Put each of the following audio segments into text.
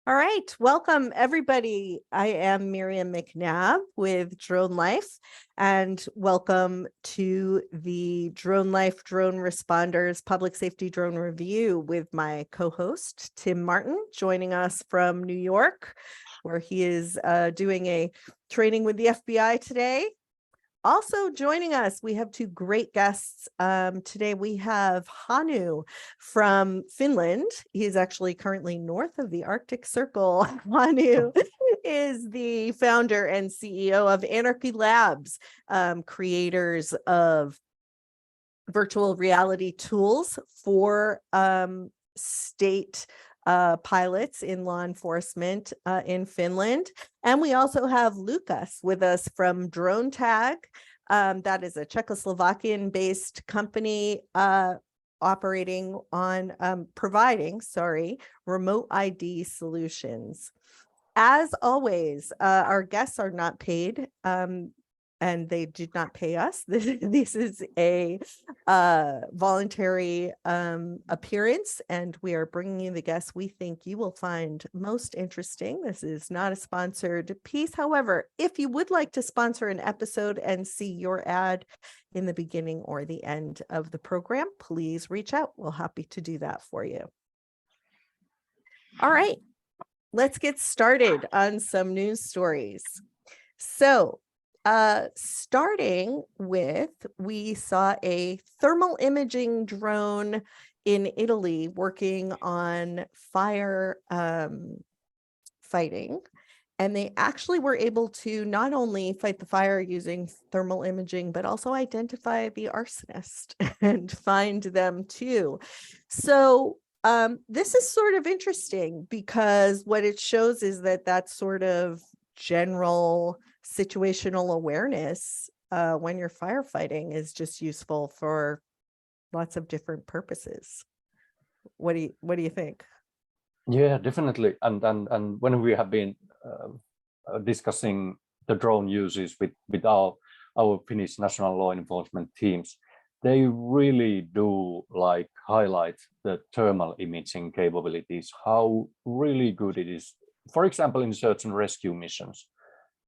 All right, welcome everybody. I am Miriam McNabb with DroneLife, and welcome to the DroneLife Drone Responders Public Safety Drone Review with my co-host, Tim Martin, joining us from New York, where he is doing a training with the FBI today. Also joining us, we have two great guests. Today we have Hannu from Finland. He is actually currently north of the Arctic Circle. Hannu is the founder and CEO of Anarchy Labs, creators of virtual reality tools for state pilots in law enforcement in Finland. And we also have Lukas with us from DroneTag. That is a Czechoslovakian-based company operating on providing remote ID solutions. As always, our guests are not paid. And they did not pay us. This is a voluntary appearance, and we are bringing you the guests we think you will find most interesting. This is not a sponsored piece. However, if you would like to sponsor an episode and see your ad in the beginning or the end of the program, please reach out. We're happy to do that for you. All right, let's get started on some news stories. So, starting with, we saw a thermal imaging drone in Italy working on fire fighting. And they actually were able to not only fight the fire using thermal imaging, but also identify the arsonist and find them too. So this is sort of interesting because what it shows is that sort of general situational awareness when you're firefighting is just useful for lots of different purposes. What do you think? Yeah, definitely. And when we have been discussing the drone uses with our Finnish national law enforcement teams, they really do highlight the thermal imaging capabilities, how really good it is. For example, in search and rescue missions.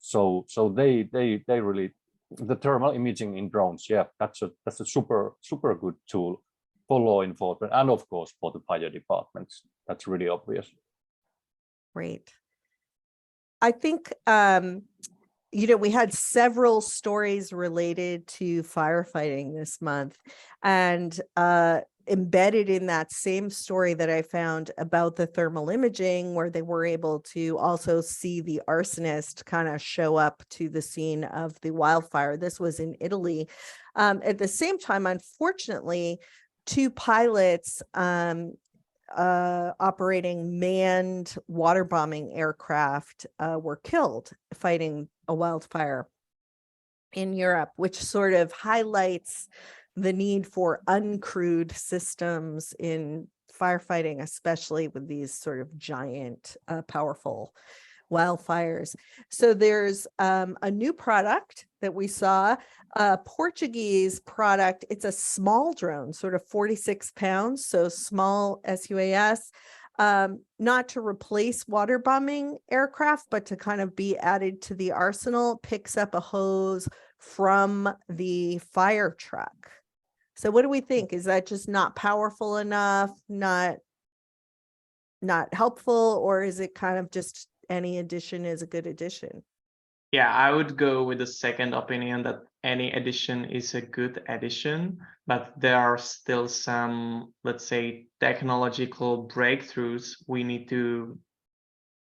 So they really, the thermal imaging in drones, yeah, that's a super good tool for law enforcement and of course for the fire departments. That's really obvious. Great. I think we had several stories related to firefighting this month, and embedded in that same story that I found about the thermal imaging, where they were able to also see the arsonist kind of show up to the scene of the wildfire. This was in Italy. At the same time, unfortunately, two pilots operating manned water bombing aircraft were killed fighting a wildfire in Europe, which sort of highlights the need for uncrewed systems in firefighting, especially with these sort of giant, powerful wildfires. So there's a new product that we saw, a Portuguese product. It's a small drone, sort of 46 pounds, so small SUAS, not to replace water bombing aircraft, but to kind of be added to the arsenal. Picks up a hose from the fire truck. So what do we think? Is that just not powerful enough, not helpful, or is it kind of just any addition is a good addition? Yeah, I would go with the second opinion that any addition is a good addition, but there are still some, let's say, technological breakthroughs we need to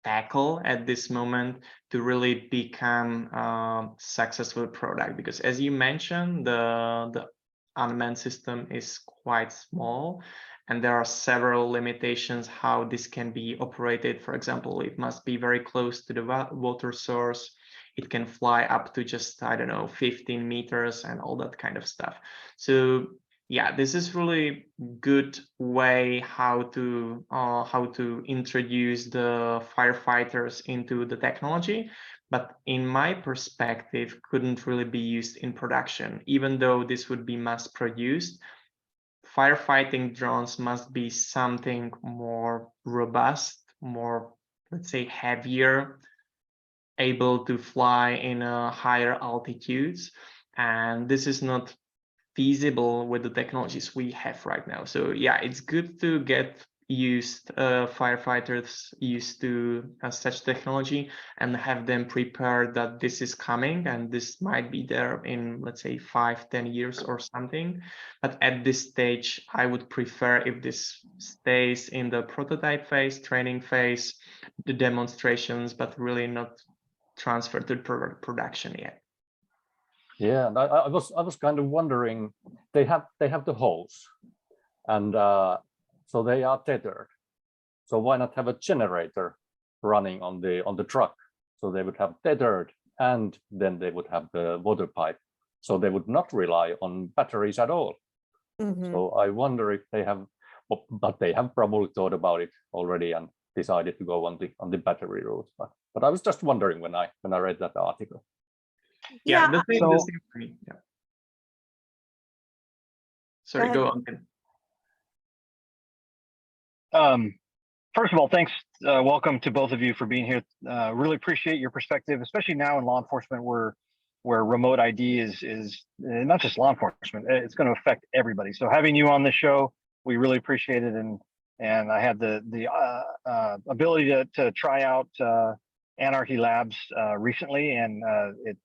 tackle at this moment to really become a successful product. Because as you mentioned, the unmanned system is quite small, and there are several limitations how this can be operated. For example, it must be very close to the water source. It can fly up to just, I don't know, 15 meters and all that kind of stuff. So yeah, this is really good way how to introduce the firefighters into the technology, but in my perspective, couldn't really be used in production. Even though this would be mass produced, firefighting drones must be something more robust, more let's say, heavier, able to fly in higher altitudes. And this is not feasible with the technologies we have right now. So yeah, it's good to get firefighters used to such technology and have them prepared that this is coming and this might be there in, let's say, 5-10 years or something. But at this stage, I would prefer if this stays in the prototype phase, training phase, the demonstrations, but really not transferred to production yet. Yeah, and I was kind of wondering, they have the hose, and so they are tethered. So why not have a generator running on the truck? So they would have tethered, and then they would have the water pipe. So they would not rely on batteries at all. So I wonder if they have, but they have probably thought about it already and decided to go on the battery route. But I was just wondering when I read that article. Yeah, Yeah. the same for me. Yeah. Sorry, go on. First of all, thanks. Welcome to both of you for being here. Really appreciate your perspective, especially now in law enforcement, where remote ID is not just law enforcement; it's going to affect everybody. So having you on the show, we really appreciate it. And I had the ability to try out Anarchy Labs recently, and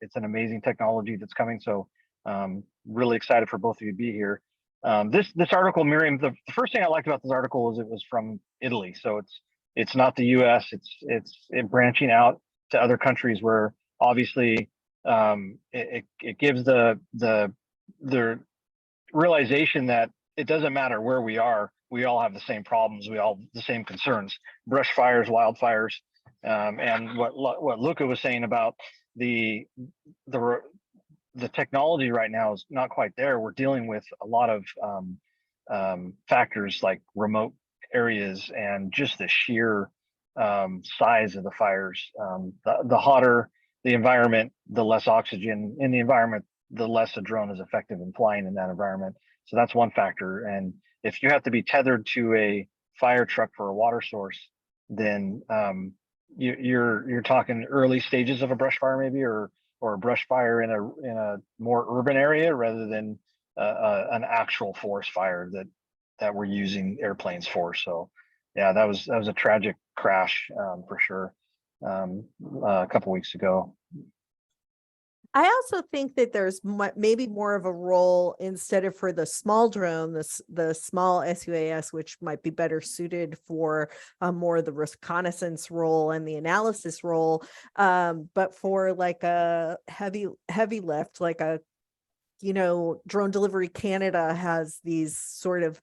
it's an amazing technology that's coming. So really excited for both of you to be here. This article, Miriam, the first thing I liked about this article is it was from Italy, so it's not the U.S. It's branching out to other countries where obviously it gives the realization that it doesn't matter where we are, we all have the same problems, we all have the same concerns: brush fires, wildfires, and what Luca was saying about the technology right now is not quite there. We're dealing with a lot of factors like remote areas and just the sheer size of the fires. The hotter the environment, the less oxygen in the environment, the less a drone is effective in flying in that environment. So that's one factor. And if you have to be tethered to a fire truck for a water source, then you're talking early stages of a brush fire maybe, or a brush fire in a more urban area rather than an actual forest fire that we're using airplanes for. So yeah, that was a tragic crash for sure a couple weeks ago. I also think that there's maybe more of a role, instead of for the small drone, the small SUAS, which might be better suited for more of the reconnaissance role and the analysis role, but for like a heavy lift, like a, Drone Delivery Canada has these sort of,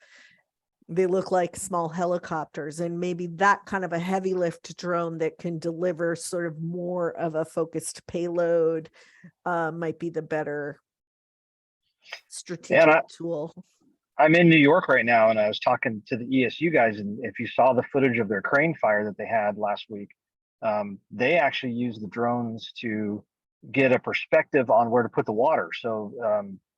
they look like small helicopters, and maybe that kind of a heavy lift drone that can deliver sort of more of a focused payload might be the better strategic tool. I'm in New York right now, and I was talking to the ESU guys, and if you saw the footage of their crane fire that they had last week, they actually used the drones to get a perspective on where to put the water. So,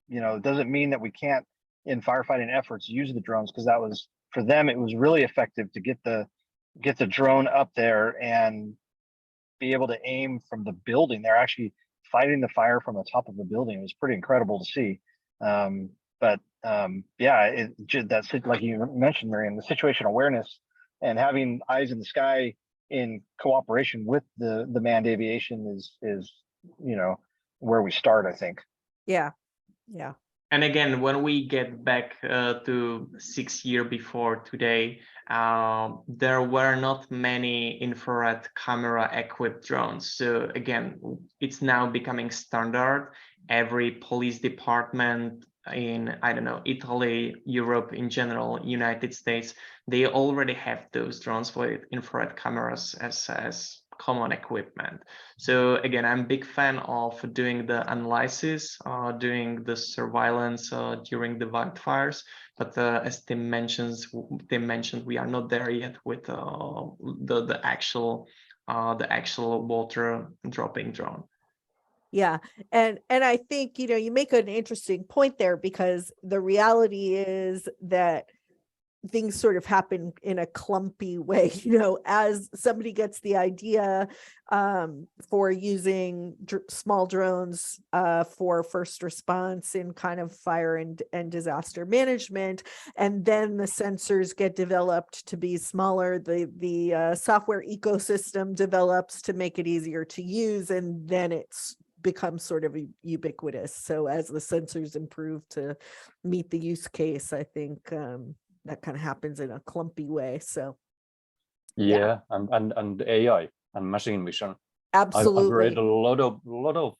it doesn't mean that we can't, in firefighting efforts, use the drones, because that was, for them, it was really effective to get the drone up there and be able to aim from the building. They're actually fighting the fire from the top of the building. It was pretty incredible to see. That's like you mentioned, Miriam, the situational awareness and having eyes in the sky in cooperation with the manned aviation is where we start, I think. Yeah. And again, when we get back to 6 years before today, there were not many infrared camera equipped drones. So again, it's now becoming standard. Every police department in, I don't know, Italy, Europe in general, United States, they already have those drones with infrared cameras as common equipment. So again, I'm a big fan of doing the analysis, doing the surveillance during the wildfires. But as Tim mentioned, we are not there yet with the actual water dropping drone. Yeah. And I think, you make an interesting point there, because the reality is that things sort of happen in a clumpy way, as somebody gets the idea for using small drones for first response in kind of fire and disaster management, and then the sensors get developed to be smaller, the software ecosystem develops to make it easier to use, and then it's becomes sort of ubiquitous. So as the sensors improve to meet the use case, I think that kind of happens in a clumpy way. So yeah, and AI and machine vision. absolutely. I've read a lot of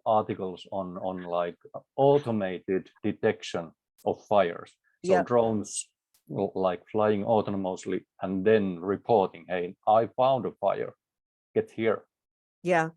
articles on like automated detection of fires. So Yep. drones like flying autonomously and then reporting, hey, I found a fire, get here. Yeah.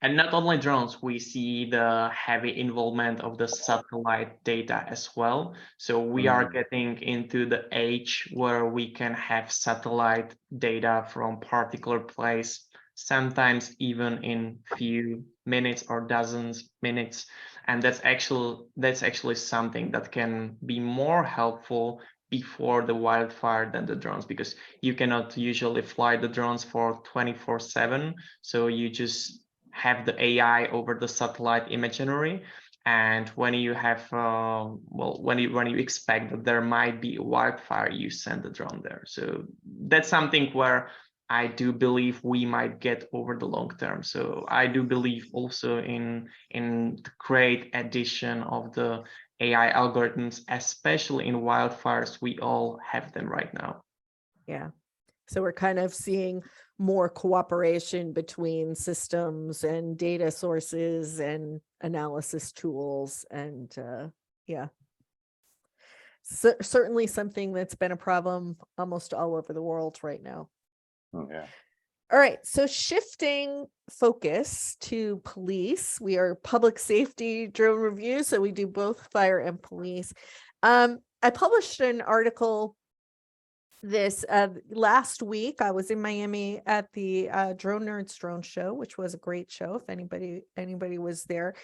And not only drones, we see the heavy involvement of the satellite data as well. So we are getting into the age where we can have satellite data from particular place, sometimes even in few minutes or dozens minutes. And that's actually something that can be more helpful before the wildfire than the drones, because you cannot usually fly the drones for 24/7. So you just have the AI over the satellite imagery, and when you have when you expect that there might be a wildfire, you send the drone there. So that's something where I do believe we might get over the long term. So I do believe also in the great addition of the AI algorithms, especially in wildfires. We all have them right now. Yeah. So we're kind of seeing more cooperation between systems and data sources and analysis tools. And certainly something that's been a problem almost all over the world right now. Yeah. All right, so shifting focus to police, we are public safety drone review, so we do both fire and police. I published an article this last week. I was in Miami at the Drone Nerds Drone Show, which was a great show if anybody was there.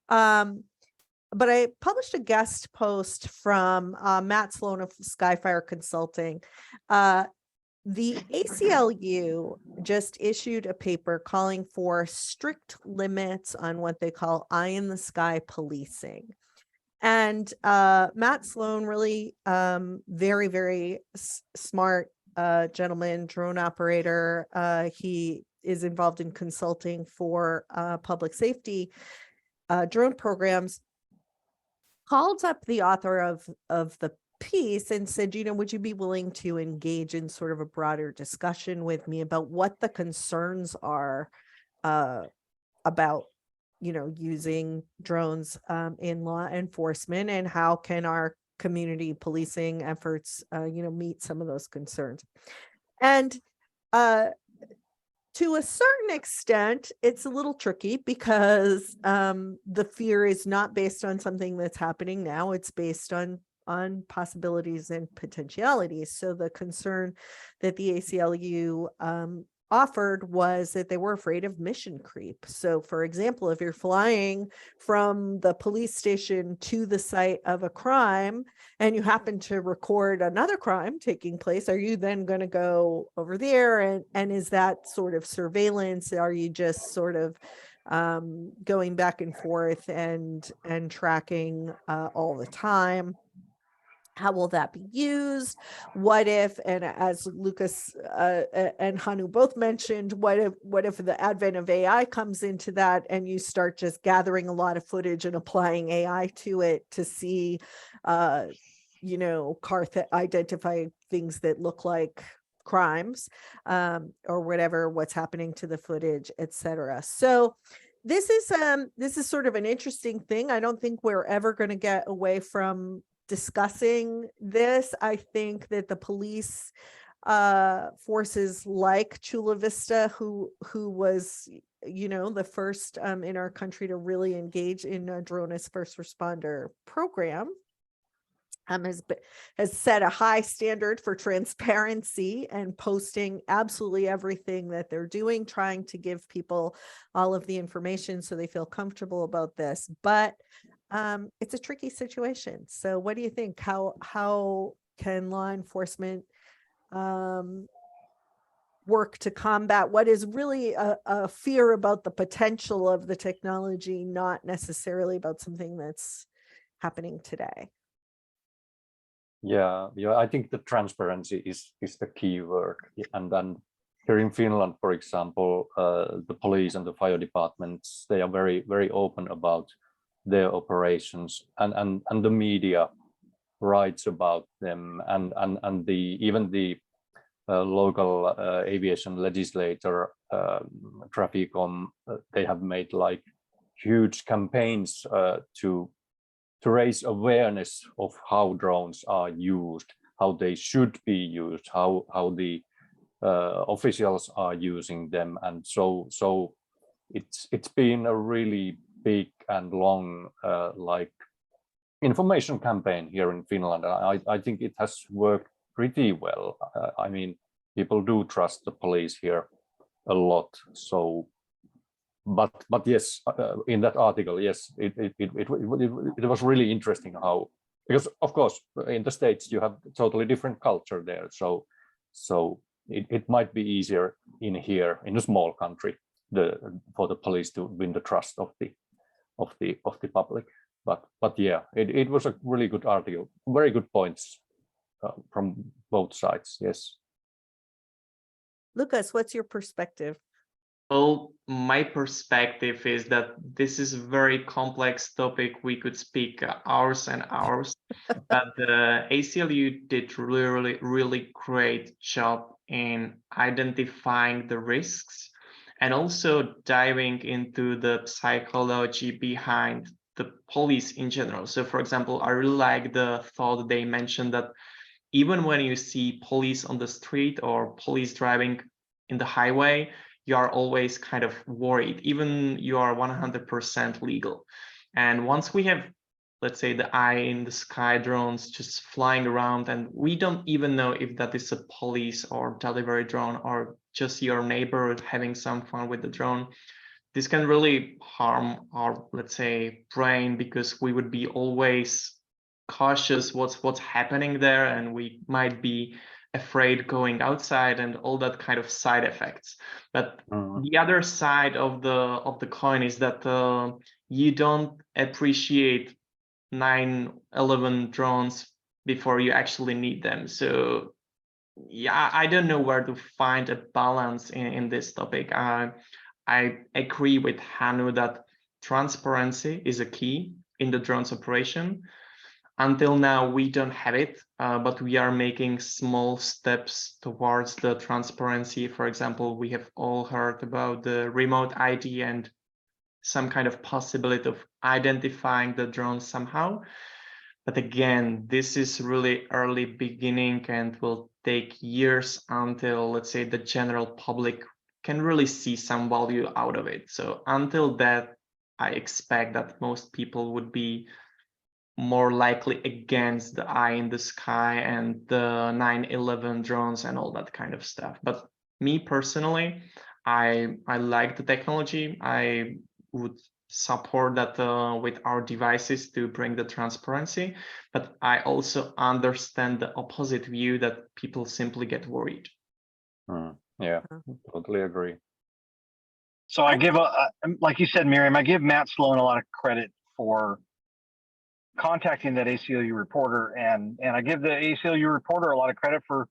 But I published a guest post from Matt Sloan of Skyfire Consulting. The ACLU just issued a paper calling for strict limits on what they call eye in the sky policing. And Matt Sloan, really very, very smart gentleman, drone operator. He is involved in consulting for public safety drone programs, called up the author of the piece and said, would you be willing to engage in sort of a broader discussion with me about what the concerns are about using drones in law enforcement, and how can our community policing efforts meet some of those concerns. And to a certain extent, it's a little tricky because the fear is not based on something that's happening now. It's based on possibilities and potentialities. So the concern that the ACLU offered was that they were afraid of mission creep. So for example, if you're flying from the police station to the site of a crime and you happen to record another crime taking place, are you then going to go over there? And is that sort of surveillance? Are you just sort of going back and forth and tracking all the time? How will that be used? What if, and as Lucas and Hanu both mentioned, what if the advent of AI comes into that and you start just gathering a lot of footage and applying AI to it to see, identify things that look like crimes or whatever, what's happening to the footage, etc. So this is sort of an interesting thing. I don't think we're ever going to get away from discussing this. I think that the police forces like Chula Vista, who was the first in our country to really engage in a DRONERS first responder program, has set a high standard for transparency and posting absolutely everything that they're doing, trying to give people all of the information so they feel comfortable about this. But it's a tricky situation. So what do you think? How can law enforcement work to combat what is really a fear about the potential of the technology, not necessarily about something that's happening today? Yeah, I think the transparency is the key word. And then here in Finland, for example, the police and the fire departments, they are very, very open about their operations, and the media writes about them, and even the local aviation legislator, Traficom, they have made like huge campaigns to raise awareness of how drones are used, how they should be used, how the officials are using them, and so it's been a really big and long like information campaign here in Finland. I think it has worked pretty well. I mean, people do trust the police here a lot. So, but yes, in that article, yes, it was really interesting how, because of course in the States you have totally different culture there. So it might be easier in here in a small country for the police to win the trust of the public. But yeah, it was a really good article, very good points from both sides. Yes. Lucas, what's your perspective? Well, my perspective is that this is a very complex topic. We could speak hours and hours, but the ACLU did really, really great job in identifying the risks and also diving into the psychology behind the police in general. So for example, I really like the thought they mentioned that even when you see police on the street or police driving in the highway, you are always kind of worried, even you are 100% legal. And once we have, let's say, the eye in the sky drones just flying around, and we don't even know if that is a police or delivery drone or just your neighbor having some fun with the drone, this can really harm our, let's say, brain, because we would be always cautious what's happening there, and we might be afraid going outside and all that kind of side effects. But the other side of the coin is that you don't appreciate 9/11 drones before you actually need them. So yeah, I don't know where to find a balance in this topic. I agree with Hanu that transparency is a key in the drones operation. Until now, we don't have it, but we are making small steps towards the transparency. For example, we have all heard about the remote ID and some kind of possibility of identifying the drone somehow. But again, this is really early beginning and will take years until, let's say, the general public can really see some value out of it. So until that, I expect that most people would be more likely against the eye in the sky and the 9/11 drones and all that kind of stuff. But me personally, I like the technology. I would support that with our devices to bring the transparency, but I also understand the opposite view that people simply get worried. Yeah, totally agree. So I give, like you said, Miriam, I give Matt Sloan a lot of credit for contacting that ACLU reporter, and I give the ACLU reporter a lot of credit for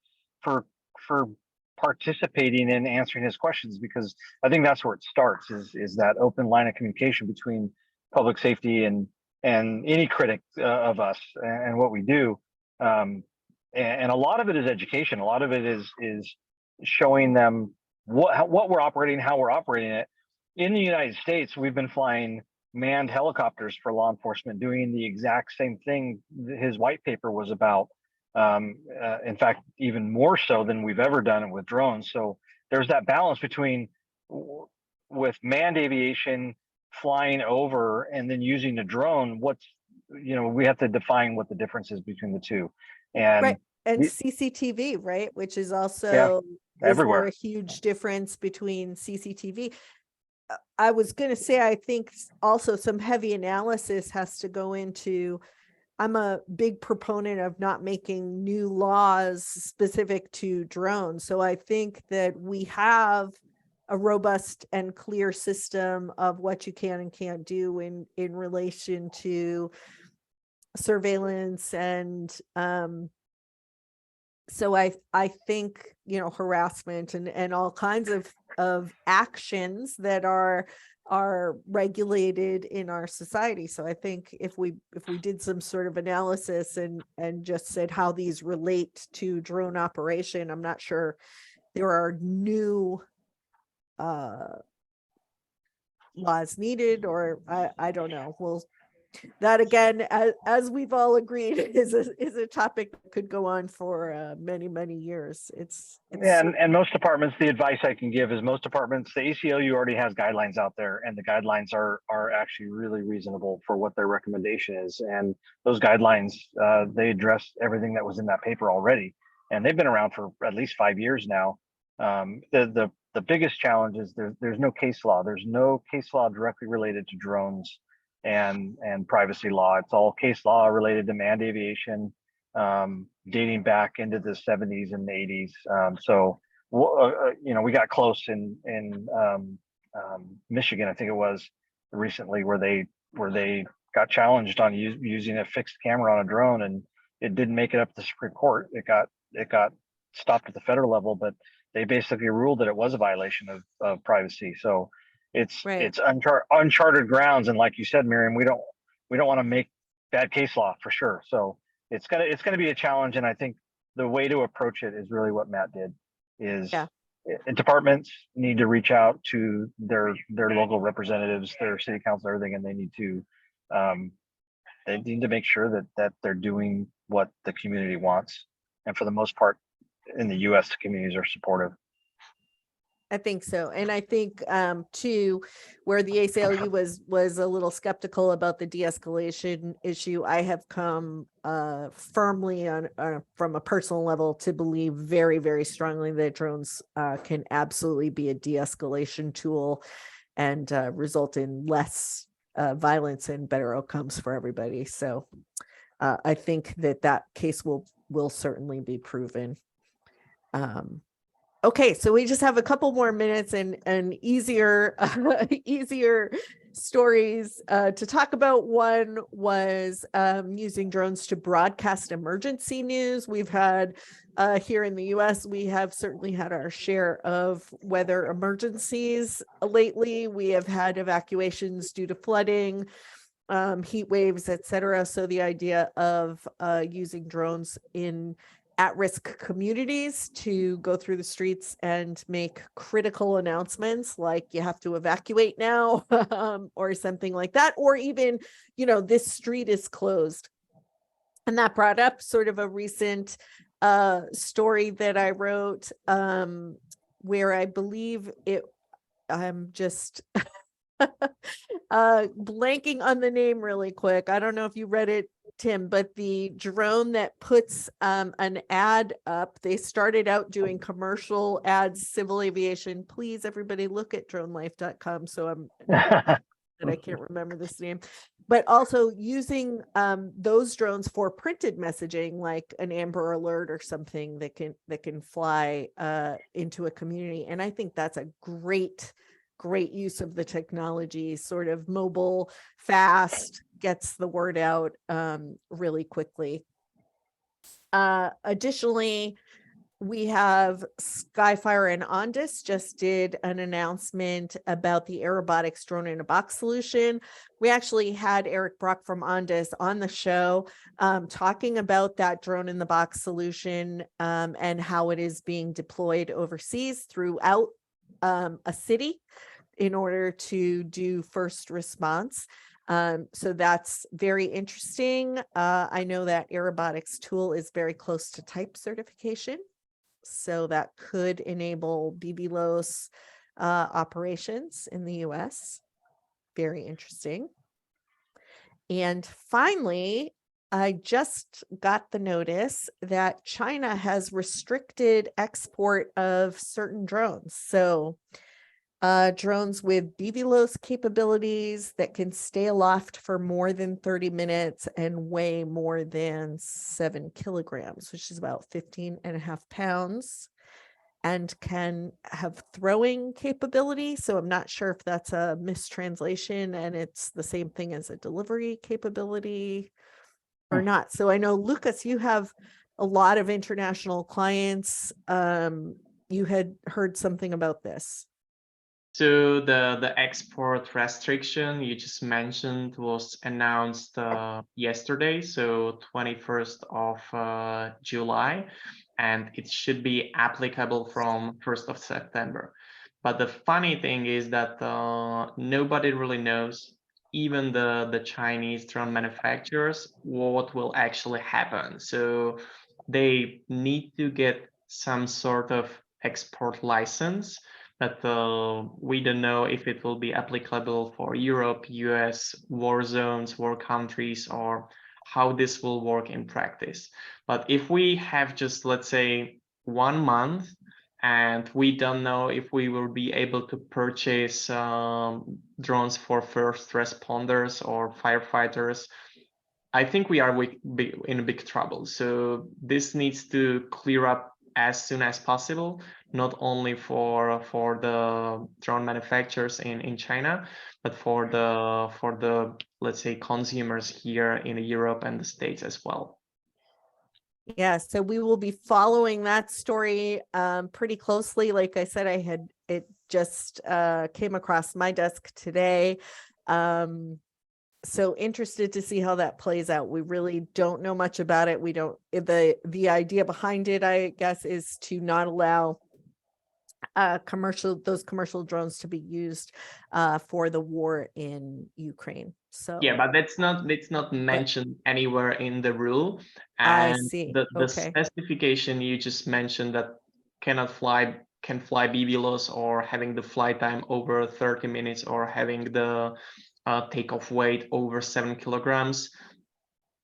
participating in answering his questions, because I think that's where it starts, is that open line of communication between public safety and any critic of us and what we do. And a lot of it is education. A lot of it is showing them what we're operating, how we're operating it. In the United States, we've been flying manned helicopters for law enforcement, doing the exact same thing his white paper was about. In fact, even more so than we've ever done it with drones. So there's that balance between with manned aviation flying over and then using a drone. We have to define what the difference is between the two. And right. And CCTV, right? Which is also everywhere. Is there a huge difference between CCTV? I was going to say, I think also some heavy analysis has to go into I'm a big proponent of not making new laws specific to drones. So I think that we have a robust and clear system of what you can and can't do in relation to surveillance. And so I think, you know, harassment and all kinds of actions that are regulated in our society. So I think if we did some sort of analysis and just said how these relate to drone operation, I'm not sure there are new laws needed, or I don't know. Well, that again, as we've all agreed, is a topic that could go on for many years. It's and most departments, the advice I can give is most departments, the ACLU already has guidelines out there, and the guidelines are actually really reasonable for what their recommendation is. And those guidelines, they address everything that was in that paper already, and they've been around for at least 5 years now. The biggest challenge is there's no case law. There's no case law directly related to drones and privacy law. It's all case law related to manned aviation, dating back into the 70s and 80s. So you know, we got close in Michigan, I think it was recently, where they got challenged on using a fixed camera on a drone, and it didn't make it up to the Supreme Court. It got stopped at the federal level, but they basically ruled that it was a violation of privacy. So it's uncharted grounds, and like you said, Miriam, we don't want to make bad case law for sure. So it's gonna be a challenge, and I think the way to approach it is really what Matt did. Departments need to reach out to their local representatives, their city council, everything, and they need to make sure that they're doing what the community wants. And for the most part, in the U.S., the communities are supportive. I think so. And I think too, where the ACLU was a little skeptical about the de-escalation issue, I have come firmly on from a personal level to believe very strongly that drones can absolutely be a de-escalation tool and result in less violence and better outcomes for everybody. So I think that case will certainly be proven. Okay, so we just have a couple more minutes and easier stories to talk about. One was using drones to broadcast emergency news. We've had here in the US, we have certainly had our share of weather emergencies lately. We have had evacuations due to flooding, heat waves, etc. So the idea of using drones in at-risk communities to go through the streets and make critical announcements like you have to evacuate now, or something like that, or even, you know, this street is closed. And that brought up sort of a recent story that I wrote where I believe I'm just blanking on the name really quick. I don't know if you read it, Tim, but the drone that puts an ad up, they started out doing commercial ads, civil aviation. Please, everybody look at DroneLife.com. So I'm that I can't remember this name, but also using those drones for printed messaging, like an Amber Alert or something that can fly into a community. And I think that's a great use of the technology, sort of mobile, fast, gets the word out really quickly. Additionally, we have Skyfire and Ondas just did an announcement about the Aerobotics drone in a box solution. We actually had Eric Brock from Ondas on the show talking about that drone in the box solution and how it is being deployed overseas throughout a city in order to do first response. So that's very interesting. I know that Aerobotics tool is very close to type certification, so that could enable BBLOS operations in the US. Very interesting. And finally, I just got the notice that China has restricted export of certain drones. So drones with BVLOS capabilities that can stay aloft for more than 30 minutes and weigh more than 7 kilograms, which is about 15.5 pounds, and can have throwing capability. So I'm not sure if that's a mistranslation and it's the same thing as a delivery capability or not. So I know, Lucas, you have a lot of international clients. You had heard something about this. So the export restriction you just mentioned was announced yesterday, so 21st of July, and it should be applicable from 1st of September. But the funny thing is that nobody really knows, even the Chinese drone manufacturers, what will actually happen. So they need to get some sort of export license, but we don't know if it will be applicable for Europe, US, war zones, war countries, or how this will work in practice. But if we have just, let's say, 1 month, and we don't know if we will be able to purchase drones for first responders or firefighters, I think we are in big trouble. So this needs to clear up as soon as possible, not only for the drone manufacturers in China, but for the let's say consumers here in Europe and the States as well. Yeah, so we will be following that story pretty closely. Like I said, it just came across my desk today. So interested to see how that plays out. We really don't know much about it. We don't, the idea behind it, I guess, is to not allow those commercial drones to be used for the war in Ukraine. So yeah, but that's not mentioned anywhere in the rule. I And see. the Okay. specification you just mentioned, that can fly BVLOS, or having the flight time over 30 minutes, or having the takeoff weight over 7 kilograms.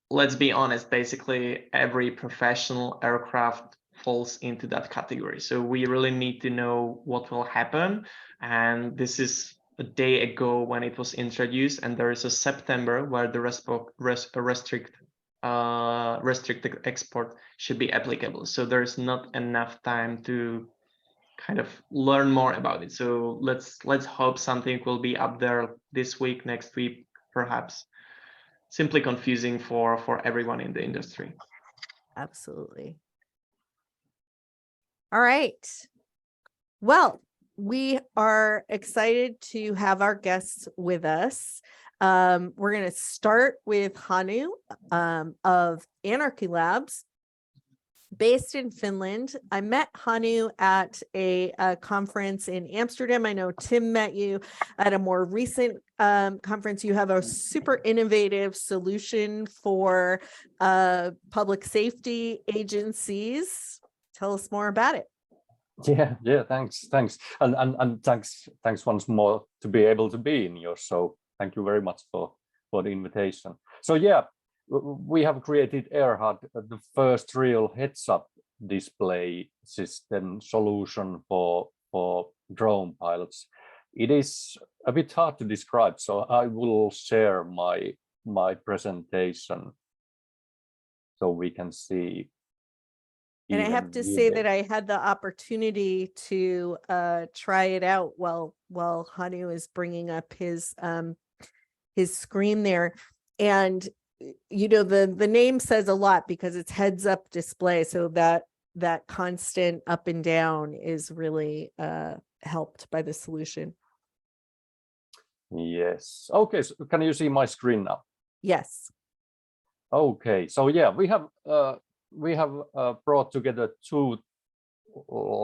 Let's be honest, basically every professional aircraft falls into that category. So we really need to know what will happen. And this is a day ago when it was introduced, and there is a September where the restricted export should be applicable. So there's not enough time to kind of learn more about it. So let's hope something will be up there this week, next week, perhaps. Simply confusing for everyone in the industry. Absolutely. All right. Well, we are excited to have our guests with us. We're going to start with Hannu of Anarchy Labs, based in Finland. I met Hannu at a conference in Amsterdam. I know Tim met you at a more recent conference. You have a super innovative solution for public safety agencies. Tell us more about it. Yeah, thanks, and thanks once more to be able to be in yours. So thank you very much for the invitation. So yeah, we have created AirHUD, the first real heads-up display system solution for drone pilots. It is a bit hard to describe, so I will share my presentation so we can see. And I have to say that I had the opportunity to try it out while Hannu is bringing up his screen there. And you know, the name says a lot because it's heads up display. So that constant up and down is really helped by the solution. Yes. Okay. So can you see my screen now? Yes. Okay. So yeah, we have brought together two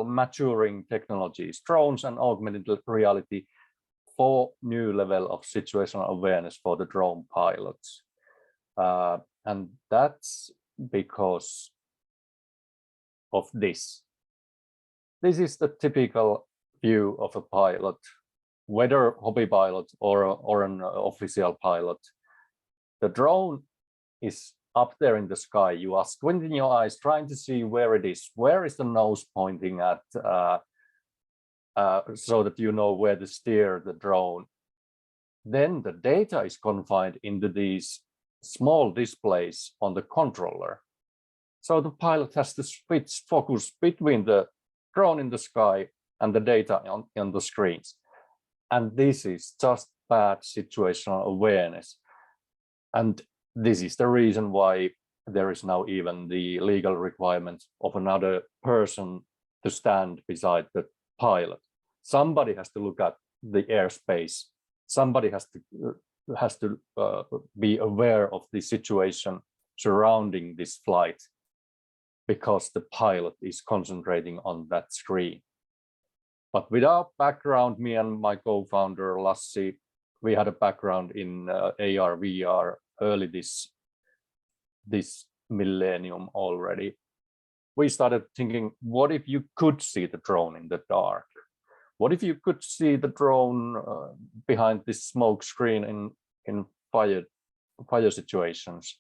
maturing technologies, drones and augmented reality, for new level of situational awareness for the drone pilots. And that's because of this. This is the typical view of a pilot, whether hobby pilot or an official pilot. The drone is up there in the sky. You are squinting your eyes, trying to see where it is. Where is the nose pointing at? so that you know where to steer the drone. Then the data is confined into these small displays on the controller. So the pilot has to switch focus between the drone in the sky and the data on the screens. And this is just bad situational awareness. And this is the reason why there is now even the legal requirement of another person to stand beside the pilot. Somebody has to look at the airspace. Somebody has to be aware of the situation surrounding this flight, because the pilot is concentrating on that screen. But with our background, me and my co-founder Lassi, we had a background in AR, VR early this millennium already. We started thinking, what if you could see the drone in the dark? What if you could see the drone behind this smoke screen in fire situations?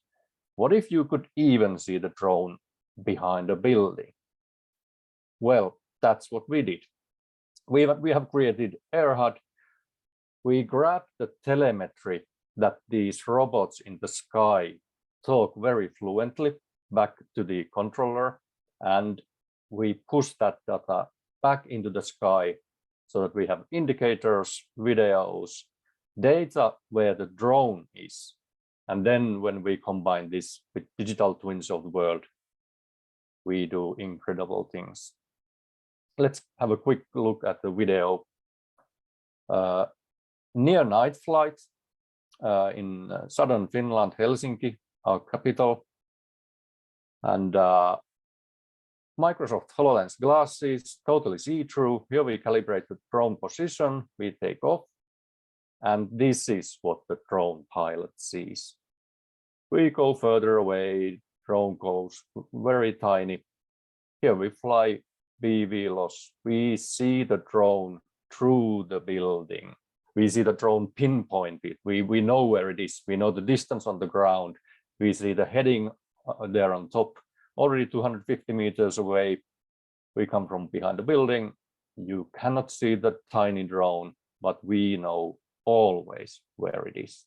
What if you could even see the drone behind a building? Well, that's what we did. We have created AirHUD. We grabbed the telemetry that these robots in the sky talk very fluently back to the controller, and we push that data back into the sky so that we have indicators, videos, data where the drone is. And then when we combine this with digital twins of the world, we do incredible things. Let's have a quick look at the video. Near night flight in southern Finland, Helsinki, our capital. And Microsoft HoloLens glasses, totally see-through. Here we calibrate the drone position, we take off. And this is what the drone pilot sees. We go further away, drone goes very tiny. Here we fly BV loss. We see the drone through the building. We see the drone pinpointed. We know where it is. We know the distance on the ground. We see the heading there on top, already 250 meters away. We come from behind the building. You cannot see the tiny drone, but we know always where it is.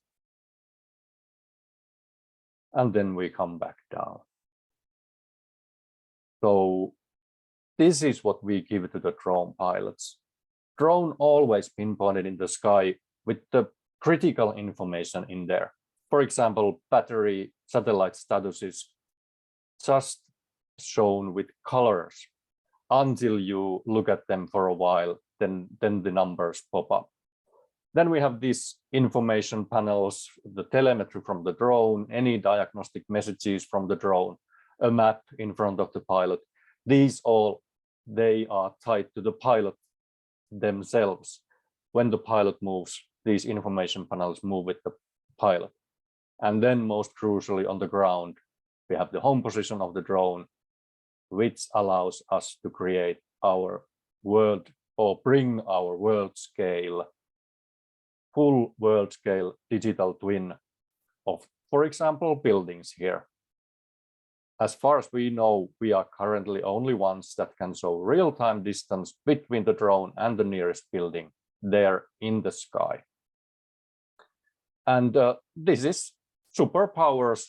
And then we come back down. So this is what we give to the drone pilots. Drone always pinpointed in the sky with the critical information in there. For example, battery, satellite status is just shown with colors until you look at them for a while, then the numbers pop up. Then we have these information panels, the telemetry from the drone, any diagnostic messages from the drone, a map in front of the pilot. These all, they are tied to the pilot themselves. When the pilot moves, these information panels move with the pilot. And then most crucially on the ground, we have the home position of the drone, which allows us to create our world, or bring our world scale, full world scale digital twin of, for example, buildings here. As far as we know, we are currently only ones that can show real-time distance between the drone and the nearest building there in the sky. And this is superpowers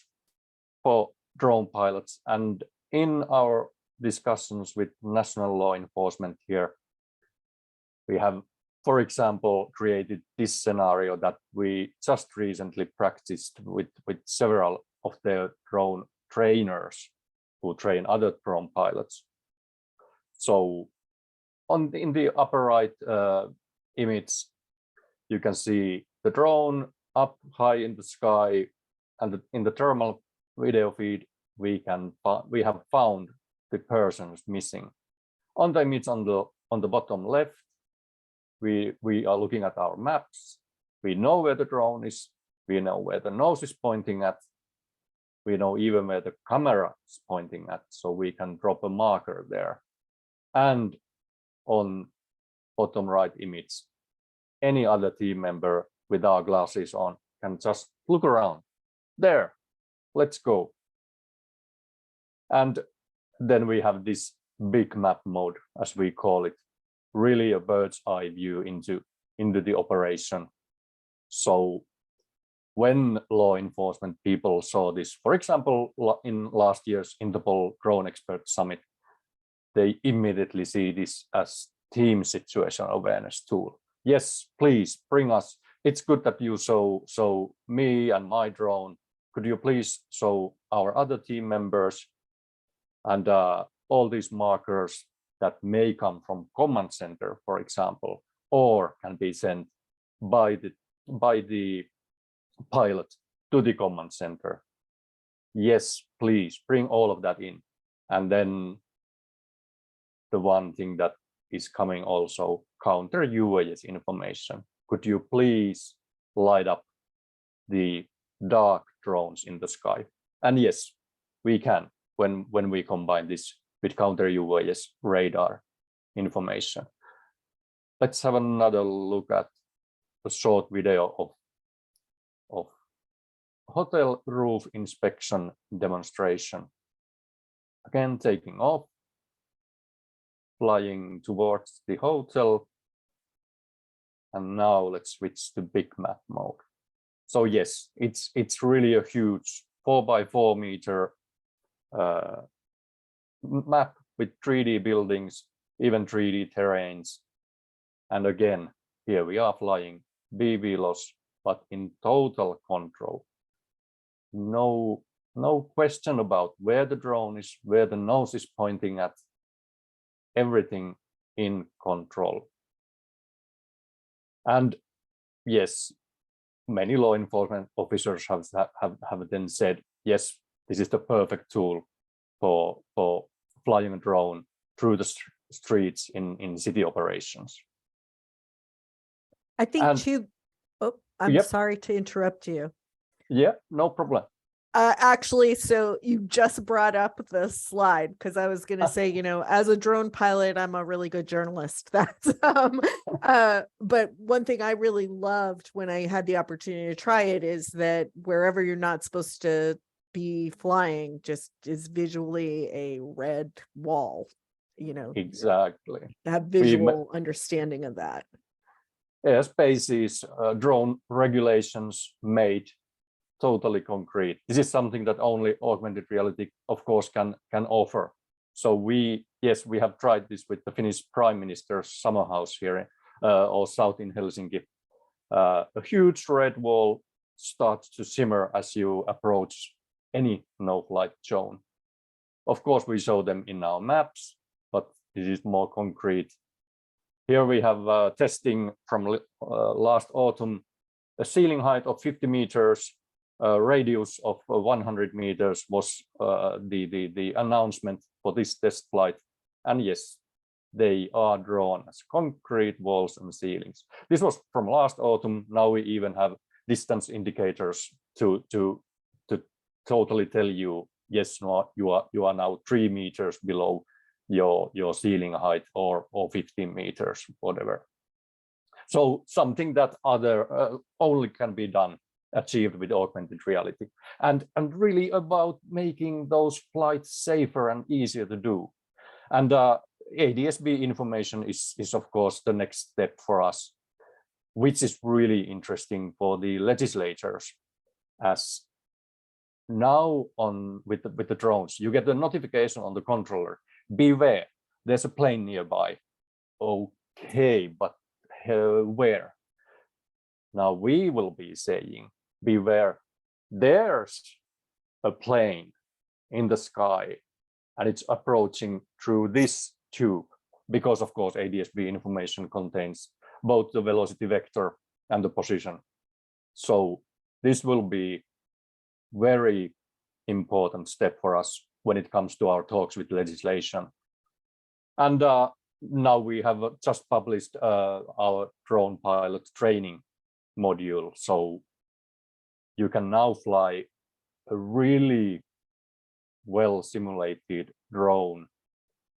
for drone pilots. And in our discussions with national law enforcement here, we have, for example, created this scenario that we just recently practiced with several of their drone trainers who train other drone pilots. So in the upper right image, you can see the drone up high in the sky, and in the thermal video feed, we have found the persons missing. On the image on the bottom left, we are looking at our maps. We know where the drone is. We know where the nose is pointing at. We know even where the camera is pointing at, so we can drop a marker there. And on bottom right image, any other team member with our glasses on can just look around. There, let's go. And then we have this big map mode, as we call it. really a bird's eye view into the operation. So when law enforcement people saw this, for example, in last year's Interpol Drone Expert Summit, they immediately see this as team situation awareness tool. Yes, please bring us. It's good that you show me and my drone. Could you please show our other team members and all these markers that may come from command center, for example, or can be sent by the pilot to the command center. Yes, please bring all of that in. And then the one thing that is coming also, counter UAS information. Could you please light up the dark drones in the sky? And yes, we can when we combine this with counter UAS radar information. Let's have another look at a short video of hotel roof inspection demonstration. Again, taking off, flying towards the hotel. And now let's switch to big map mode. So yes, it's really a huge 4x4 meter map with 3D buildings, even 3D terrains. And again, here we are flying BB loss, but in total control. No question about where the drone is, where the nose is pointing at, everything in control. And yes, many law enforcement officers have then said, yes, this is the perfect tool for flying a drone through the streets in city operations. I think too, I'm Yep. sorry to interrupt you. Yeah, no problem. Actually, so you just brought up the slide because I was going to say, you know, as a drone pilot, I'm a really good journalist. That's but one thing I really loved when I had the opportunity to try it is that wherever you're not supposed to be flying just is visually a red wall, you know. Exactly. Have visual understanding of that. Airspace's drone regulations made totally concrete. This is something that only augmented reality, of course, can offer. So we have tried this with the Finnish Prime Minister's summer house here, or south in Helsinki. A huge red wall starts to simmer as you approach any no-flight zone. Of course, we show them in our maps, but this is more concrete. Here we have testing from last autumn, a ceiling height of 50 meters, radius of 100 meters was the announcement for this test flight. And yes, they are drawn as concrete walls and ceilings. This was from last autumn. Now we even have distance indicators to totally tell you, yes, no, you are now 3 meters below your ceiling height or 15 meters, whatever. So something that only can be achieved with augmented reality, and really about making those flights safer and easier to do. And ADSB information is of course the next step for us, which is really interesting for the legislators, as now with the drones you get the notification on the controller, beware, there's a plane nearby. Okay, but where? Now we will be saying, beware, there's a plane in the sky and it's approaching through this tube, because of course ADSB information contains both the velocity vector and the position. So this will be very important step for us when it comes to our talks with legislation. And now we have just published our drone pilot training module. So you can now fly a really well simulated drone.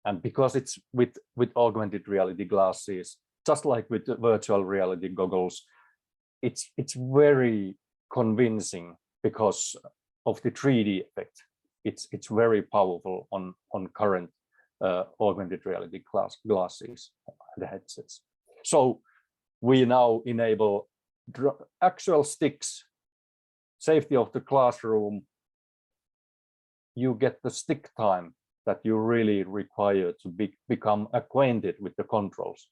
And because it's with augmented reality glasses, just like with the virtual reality goggles, it's very convincing because of the 3D effect. It's very powerful on current augmented reality glasses, the headsets. So we now enable actual sticks, safety of the classroom. You get the stick time that you really require to become acquainted with the controls.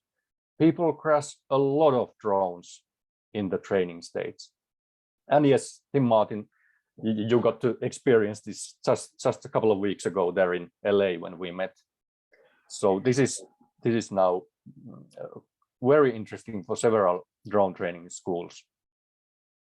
People crash a lot of drones in the training stage. And yes, Tim Martin, you got to experience this just a couple of weeks ago there in LA when we met. So this is now very interesting for several drone training schools.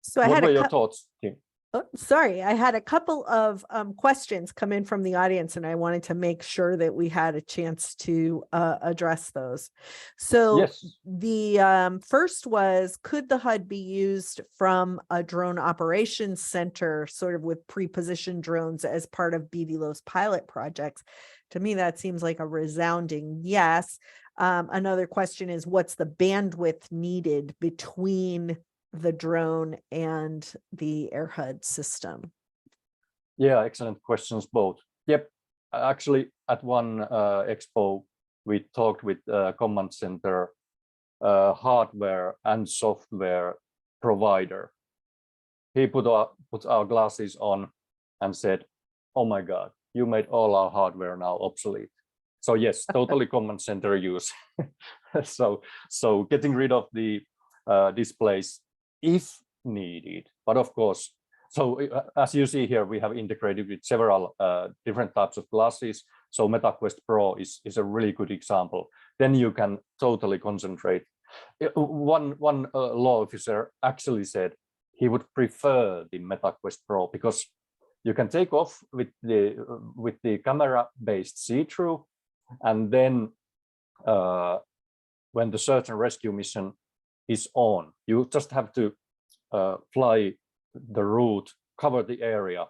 So what were your thoughts, Tim? Oh, sorry, I had a couple of questions come in from the audience, and I wanted to make sure that we had a chance to address those. So Yes. The first was, could the HUD be used from a drone operations center, sort of with pre-positioned drones as part of BVLOS pilot projects? To me, that seems like a resounding yes. Another question is, what's the bandwidth needed between the drone and the air HUD system? Yeah, excellent questions both. Yep, actually at one expo, we talked with command center hardware and software provider. He put our glasses on and said, "Oh my God, you made all our hardware now obsolete." So yes, totally command center use. So getting rid of the displays if needed, but of course, so as you see here, we have integrated with several different types of glasses. So MetaQuest Pro is a really good example. Then you can totally concentrate. One law officer actually said he would prefer the MetaQuest Pro because you can take off with the camera-based see-through, and then when the search and rescue mission is on, you just have to fly the route, cover the area.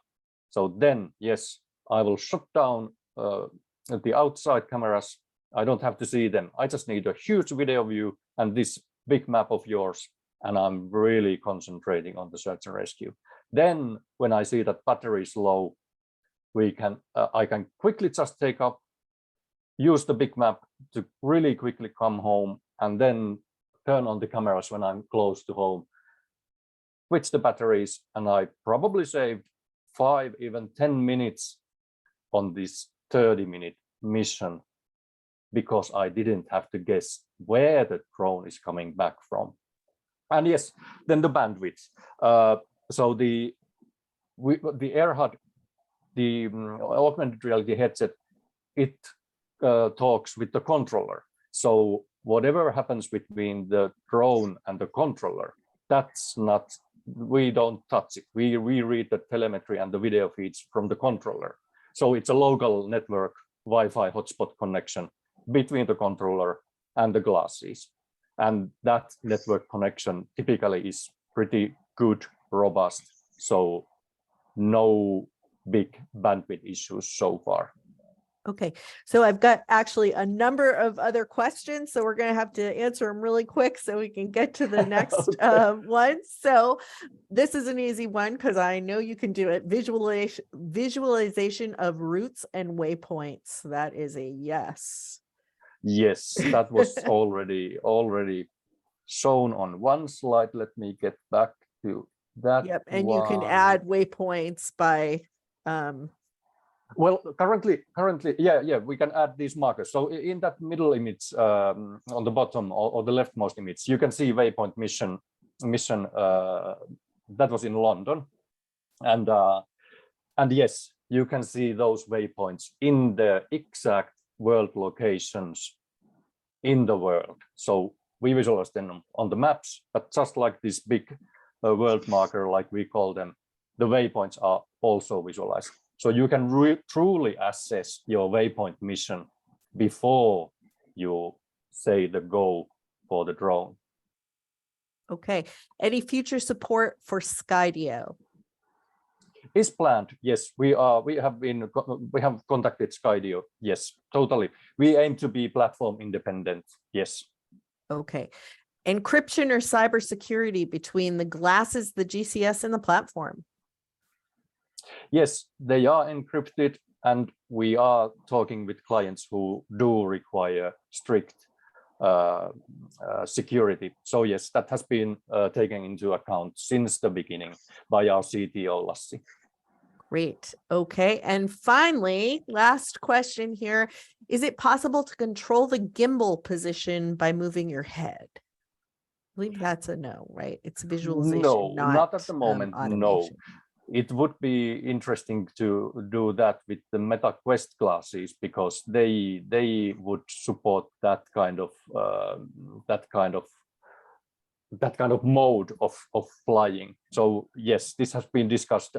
So then, yes, I will shut down the outside cameras. I don't have to see them. I just need a huge video view and this big map of yours, and I'm really concentrating on the search and rescue. Then when I see that battery is low, I can quickly just take up, use the big map to really quickly come home, and then turn on the cameras when I'm close to home, switch the batteries, and I probably saved 5, even 10 minutes on this 30-minute mission because I didn't have to guess where the drone is coming back from. And yes, then the bandwidth. So the air HUD, the augmented reality headset, it talks with the controller. So whatever happens between the drone and the controller, that's not, we don't touch it. We read the telemetry and the video feeds from the controller. So it's a local network Wi-Fi hotspot connection between the controller and the glasses. And that network connection typically is pretty good, robust. So no big bandwidth issues so far. Okay, so I've got actually a number of other questions, so we're going to have to answer them really quick so we can get to the next one. So this is an easy one because I know you can do it. Visualization of routes and waypoints. That is a yes. Yes, that was already shown on one slide. Let me get back to that. Yep, and you can add waypoints by well, currently, yeah, we can add these markers. So in that middle image, on the bottom or the leftmost image, you can see waypoint mission that was in London, and yes, you can see those waypoints in the exact world locations in the world. So we visualize them on the maps, but just like this big world marker, like we call them, the waypoints are also visualized. So you can truly assess your waypoint mission before you say the go for the drone. Okay. Any future support for Skydio? Is planned. Yes, we have contacted Skydio. Yes, totally. We aim to be platform independent. Yes. Okay. Encryption or cybersecurity between the glasses, the GCS, and the platform? Yes, they are encrypted, and we are talking with clients who do require strict security. So yes, that has been taken into account since the beginning by our CTO, Lassi. Great. Okay. And finally, last question here. Is it possible to control the gimbal position by moving your head? I believe that's a no, right? It's visualization, No, not at the not moment, no. automation. It would be interesting to do that with the Meta Quest glasses, because they would support that kind of mode of flying. So yes, this has been discussed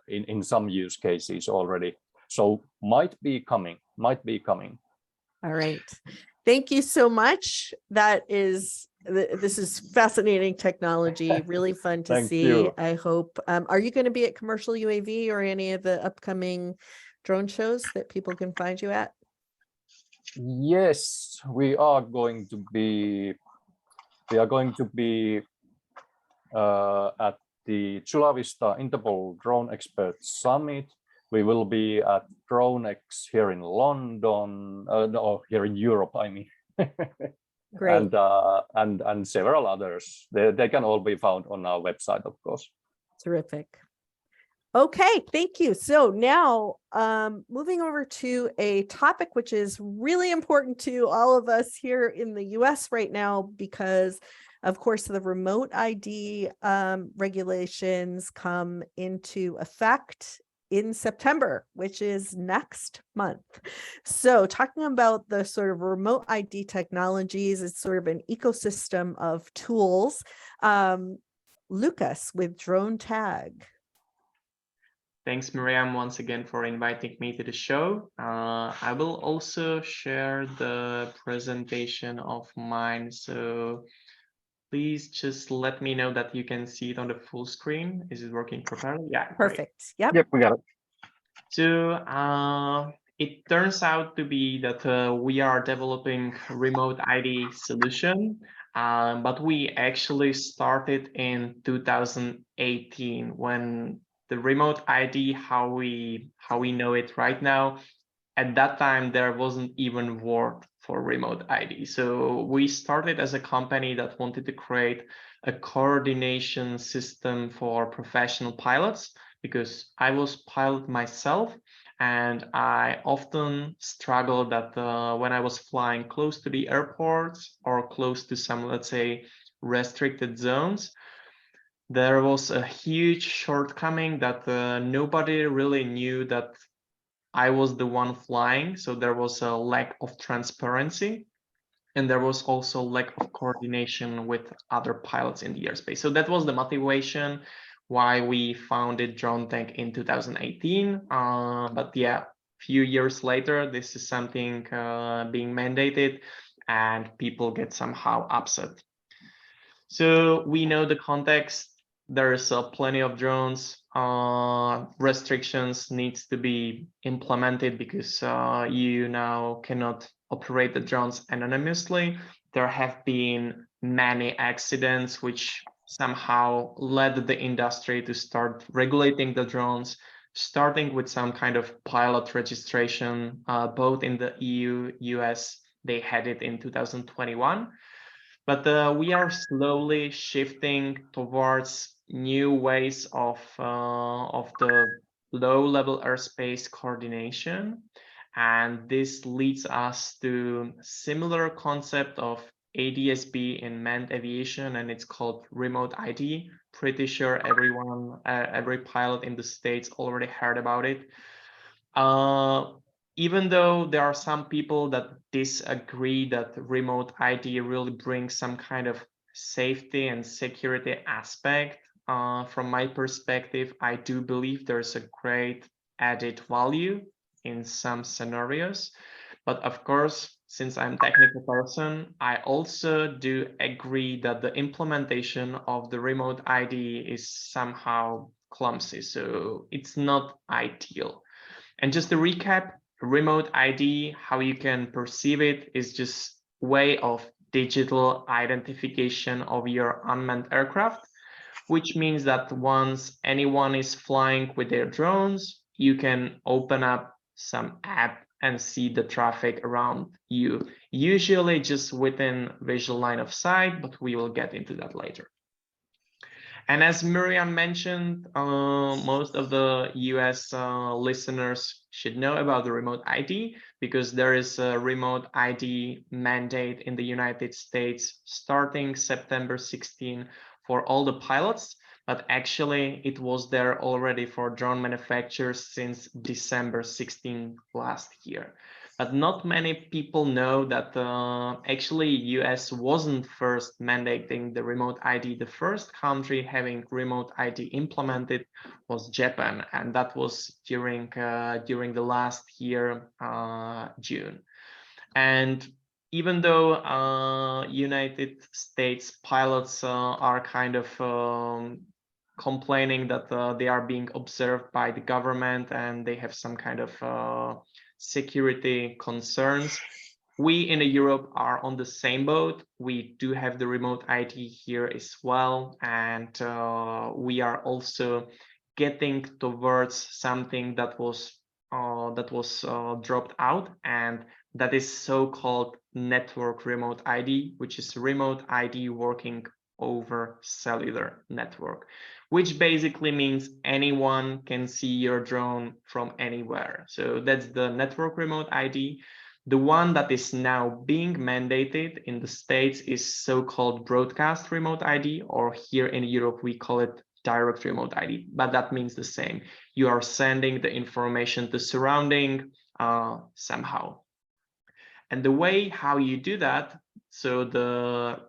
in some use cases already. So might be coming. All right. Thank you so much. This is fascinating technology, really fun to Thank see. you. I hope. Are you going to be at Commercial UAV or any of the upcoming drone shows that people can find you at? Yes, we are going to be at the Chula Vista Interpol Drone Expert Summit. We will be at DroneX here in London, no, here in Europe, I mean. Great. and several others. They can all be found on our website, of course. Terrific. Okay, thank you. So now moving over to a topic which is really important to all of us here in the US right now, because of course the remote ID regulations come into effect in September, which is next month. So talking about the sort of remote ID technologies, it's sort of an ecosystem of tools. Lucas with Drone Tag. Thanks, Miriam, once again for inviting me to the show. I will also share the presentation of mine. So please just let me know that you can see it on the full screen. Is it working properly? Yeah. Perfect. Yep. Yep, we got it. So it turns out to be that we are developing remote ID solution, but we actually started in 2018 when the remote ID, how we know it right now, at that time there wasn't even word for remote ID. So we started as a company that wanted to create a coordination system for professional pilots, because I was pilot myself, and I often struggled that when I was flying close to the airports or close to some, let's say, restricted zones, there was a huge shortcoming that nobody really knew that I was the one flying. So there was a lack of transparency, and there was also lack of coordination with other pilots in the airspace. So that was the motivation why we founded DroneTech in 2018. But yeah, few years later, this is something being mandated, and people get somehow upset. So we know the context. There's plenty of drones. Restrictions needs to be implemented because you now cannot operate the drones anonymously. There have been many accidents which somehow led the industry to start regulating the drones, starting with some kind of pilot registration, both in the EU, US. They had it in 2021. But we are slowly shifting towards new ways of the low-level airspace coordination, and this leads us to similar concept of ADS-B in manned aviation, and it's called remote ID. Pretty sure everyone, every pilot in the States already heard about it. Even though there are some people that disagree that remote ID really brings some kind of safety and security aspect, from my perspective, I do believe there's a great added value in some scenarios. But of course, since I'm a technical person, I also do agree that the implementation of the remote ID is somehow clumsy, so it's not ideal. And just to recap, remote ID, how you can perceive it, is just way of digital identification of your unmanned aircraft, which means that once anyone is flying with their drones, you can open up some app and see the traffic around you, usually just within visual line of sight, but we will get into that later. And as Miriam mentioned, most of the US listeners should know about the remote ID, because there is a remote ID mandate in the United States starting September 16 for all the pilots, but actually it was there already for drone manufacturers since December 16 last year. But not many people know that actually US wasn't first mandating the remote ID. The first country having remote ID implemented was Japan, and that was during the last year, June. And even though United States pilots are kind of complaining that they are being observed by the government and they have some kind of security concerns, we in Europe are on the same boat. We do have the remote ID here as well, and we are also getting towards something that was dropped out, and that is so-called network remote ID, which is remote ID working over cellular network, which basically means anyone can see your drone from anywhere. So that's the network remote ID. The one that is now being mandated in the States is so-called broadcast remote ID, or here in Europe, we call it direct remote ID, but that means the same. You are sending the information to surrounding somehow. And the way how you do that, so the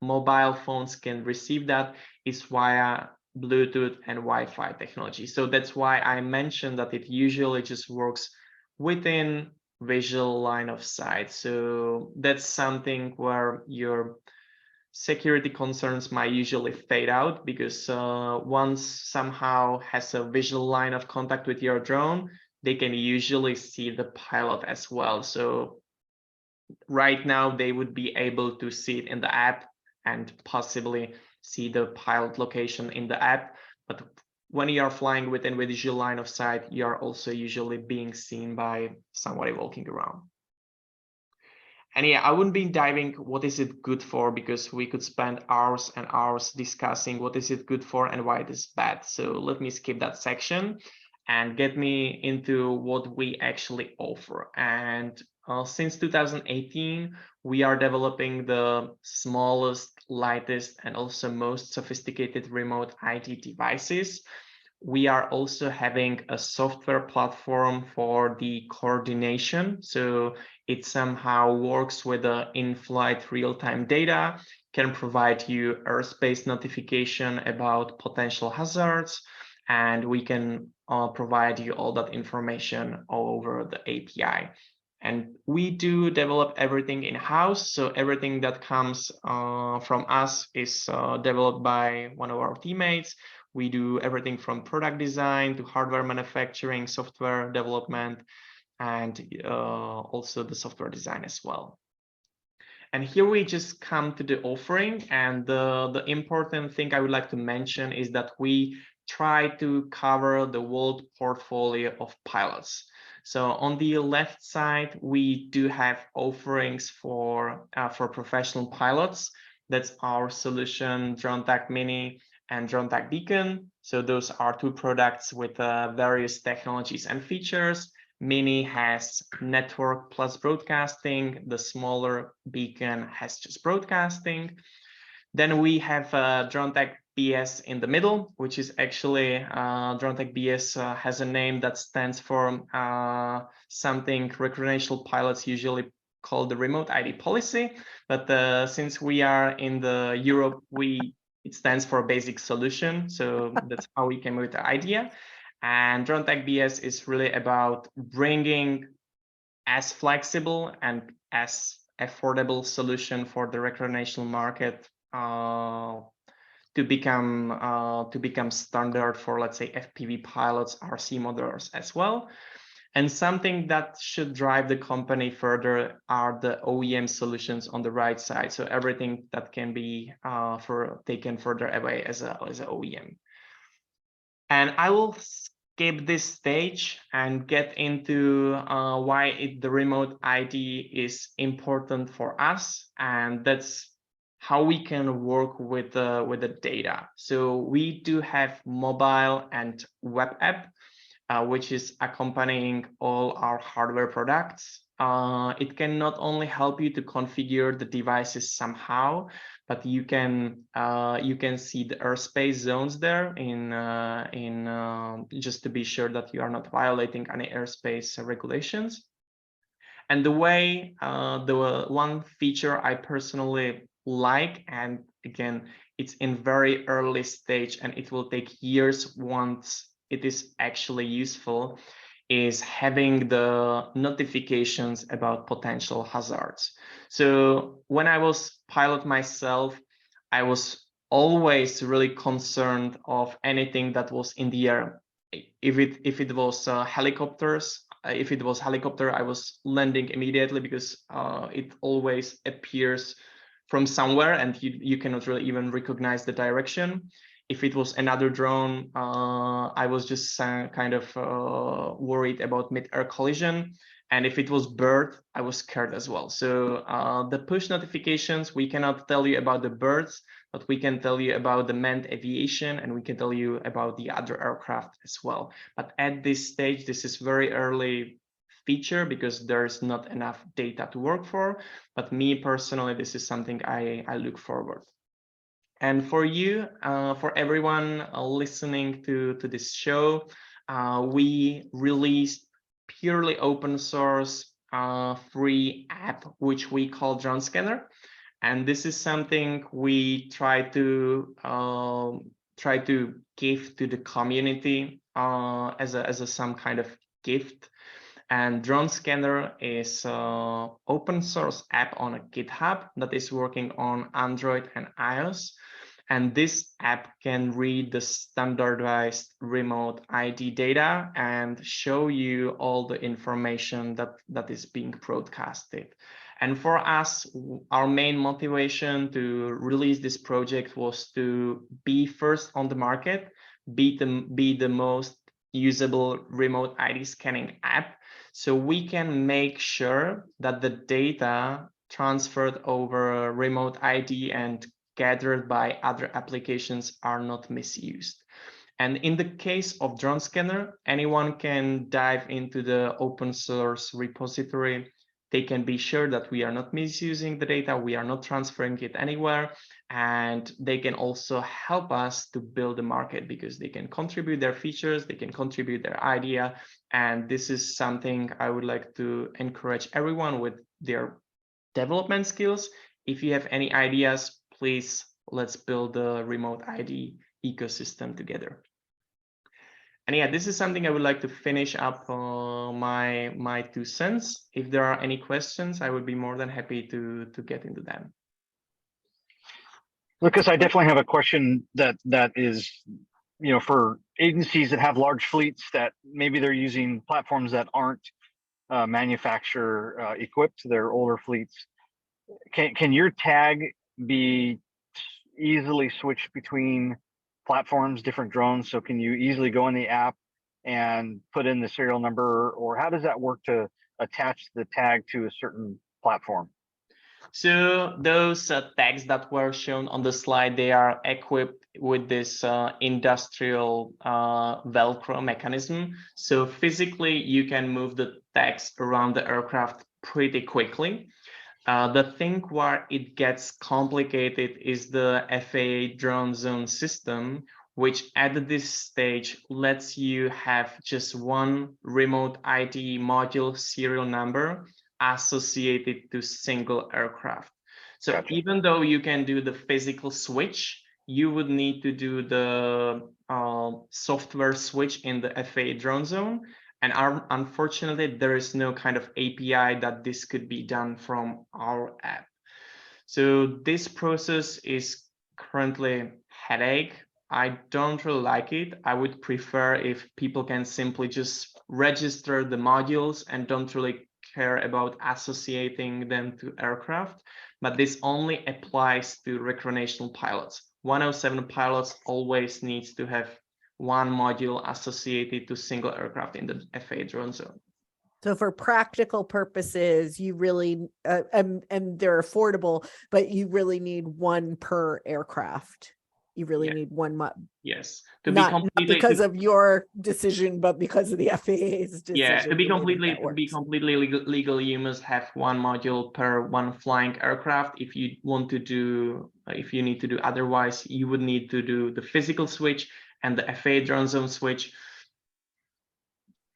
mobile phones can receive that, is via Bluetooth and Wi-Fi technology. So that's why I mentioned that it usually just works within visual line of sight. So that's something where your security concerns might usually fade out, because once somehow has a visual line of contact with your drone, they can usually see the pilot as well. So right now they would be able to see it in the app and possibly see the pilot location in the app. But when you are flying within visual line of sight, you are also usually being seen by somebody walking around. And yeah, I wouldn't be diving what is it good for, because we could spend hours and hours discussing what is it good for and why it is bad. So let me skip that section and get me into what we actually offer. And since 2018, we are developing the smallest, lightest, and also most sophisticated remote ID devices. We are also having a software platform for the coordination. So it somehow works with the in-flight real-time data, can provide you airspace notification about potential hazards, and we can provide you all that information all over the API. And we do develop everything in-house. So everything that comes from us is developed by one of our teammates. We do everything from product design to hardware manufacturing, software development, and also the software design as well. And here we just come to the offering. And the important thing I would like to mention is that we try to cover the whole portfolio of pilots. So on the left side, we do have offerings for professional pilots. That's our solution, DroneTag Mini and DroneTag Beacon. So those are two products with various technologies and features. Mini has network plus broadcasting. The smaller Beacon has just broadcasting. Then we have DroneTag BS in the middle, which is actually DroneTag BS has a name that stands for something recreational pilots usually call the remote ID policy. But since we are in the Europe, it stands for basic solution. So that's how we came with the idea. And DroneTag BS is really about bringing as flexible and as affordable solution for the recreational market to become standard for, let's say, FPV pilots, RC modelers as well. And something that should drive the company further are the OEM solutions on the right side. So everything that can be taken further away as a OEM. And I will skip this stage and get into why the remote ID is important for us, and that's how we can work with the data. So we do have mobile and web app, which is accompanying all our hardware products. It can not only help you to configure the devices somehow, but you can see the airspace zones there just to be sure that you are not violating any airspace regulations. And the one feature I personally like, and again, it's in very early stage and it will take years once it is actually useful, is having the notifications about potential hazards. So when I was pilot myself, I was always really concerned of anything that was in the air. If it was helicopters, if it was helicopter, I was landing immediately because it always appears from somewhere and you cannot really even recognize the direction. If it was another drone, I was just kind of worried about mid-air collision. And if it was bird, I was scared as well. So the push notifications, we cannot tell you about the birds, but we can tell you about the manned aviation, and we can tell you about the other aircraft as well. But at this stage, this is very early feature because there's not enough data to work for. But me personally, this is something I look forward. And for you, for everyone listening to this show, we released purely open source free app, which we call Drone Scanner. And this is something we try to give to the community as some kind of gift. And Drone Scanner is an open source app on a GitHub that is working on Android and iOS. And this app can read the standardized remote ID data and show you all the information that is being broadcasted. And for us, our main motivation to release this project was to be first on the market, be the most usable remote ID scanning app, so we can make sure that the data transferred over remote ID and gathered by other applications are not misused. And in the case of Drone Scanner, anyone can dive into the open source repository. They can be sure that we are not misusing the data, we are not transferring it anywhere, and they can also help us to build the market because they can contribute their features, they can contribute their idea, and this is something I would like to encourage everyone with their development skills. If you have any ideas, please, let's build the remote ID ecosystem together. And yeah, this is something I would like to finish up my 2 cents. If there are any questions, I would be more than happy to get into them. Lucas, I definitely have a question that is, for agencies that have large fleets that maybe they're using platforms that aren't manufacturer equipped, they're older fleets. Can your tag be easily switched between platforms, different drones? So can you easily go in the app and put in the serial number, or how does that work to attach the tag to a certain platform? So those tags that were shown on the slide, they are equipped with this industrial Velcro mechanism. So physically, you can move the tags around the aircraft pretty quickly. The thing where it gets complicated is the FAA drone zone system, which at this stage lets you have just one remote ID module serial number associated to single aircraft. So gotcha. Even though you can do the physical switch, you would need to do the software switch in the FAA drone zone. And unfortunately, there is no kind of API that this could be done from our app. So this process is currently headache. I don't really like it. I would prefer if people can simply just register the modules and don't really care about associating them to aircraft. But this only applies to recreational pilots. 107 pilots always needs to have one module associated to single aircraft in the FAA drone zone. So for practical purposes, you really, and they're affordable, but you really need one per aircraft. You really Yeah. need one, Yes, to be not completely because of your decision, but because of the FAA's decision. yeah, to be you may think completely that works. legal, you must have one module per one flying aircraft. If you want to do, if you need to do otherwise, you would need to do the physical switch and the FAA drone zone switch.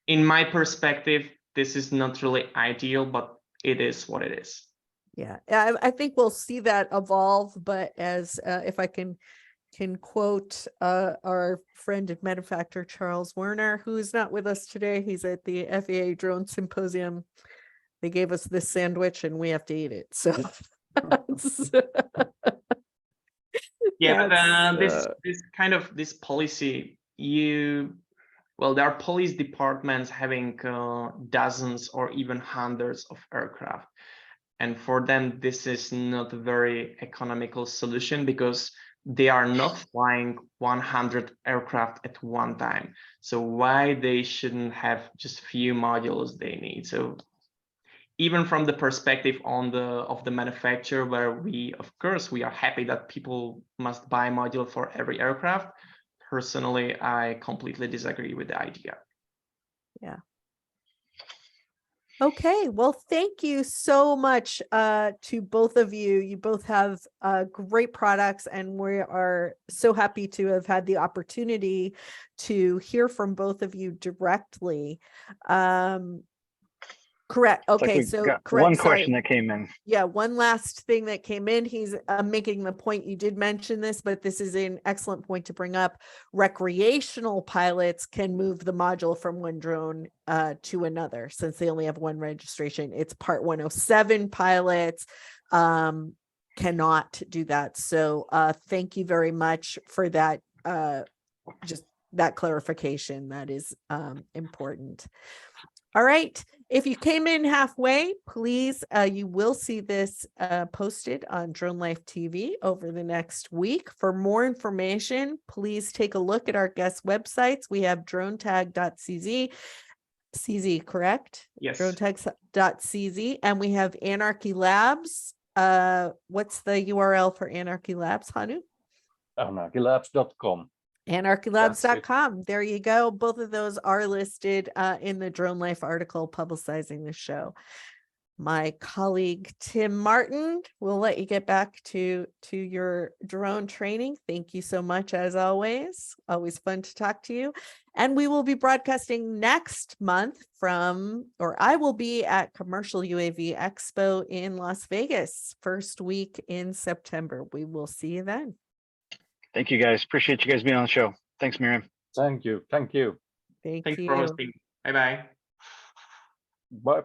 In my perspective, this is not really ideal, but it is what it is. Yeah, I think we'll see that evolve, but as if I can quote our friend and benefactor Charles Werner, who is not with us today. He's at the FAA Drone Symposium. They gave us this sandwich and we have to eat it. So yeah, but this kind of this policy, well, there are police departments having dozens or even hundreds of aircraft. And for them, this is not a very economical solution because they are not flying 100 aircraft at one time. So why they shouldn't have just few modules they need? So even from the perspective of the manufacturer, where we, of course, we are happy that people must buy a module for every aircraft. Personally, I completely disagree with the idea. Yeah. Okay, well, thank you so much to both of you. You both have great products, and we are so happy to have had the opportunity to hear from both of you directly. Correct. Okay, like so correct. One Sorry. question that came in. Yeah, one last thing that came in. He's making the point, you did mention this, but this is an excellent point to bring up. Recreational pilots can move the module from one drone to another since they only have one registration. It's Part 107 pilots cannot do that. So thank you very much for that, just that clarification. That is important. All right. If you came in halfway, please, you will see this posted on DroneLife TV over the next week. For more information, please take a look at our guest websites. We have dronetag.cz, CZ, correct? Yes. Dronetag.cz, and we have Anarchy Labs. What's the URL for Anarchy Labs, Hanu? Anarchylabs.com. Anarchylabs.com. There you go. Both of those are listed in the DroneLife article publicizing the show. My colleague Tim Martin will let you get back to your drone training. Thank you so much, as always. Always fun to talk to you. And we will be broadcasting next month I will be at Commercial UAV Expo in Las Vegas, first week in September. We will see you then. Thank you, guys. Appreciate you guys being on the show. Thanks, Miriam. Thank you. Thank Thanks you. for hosting. Bye-bye. Bye.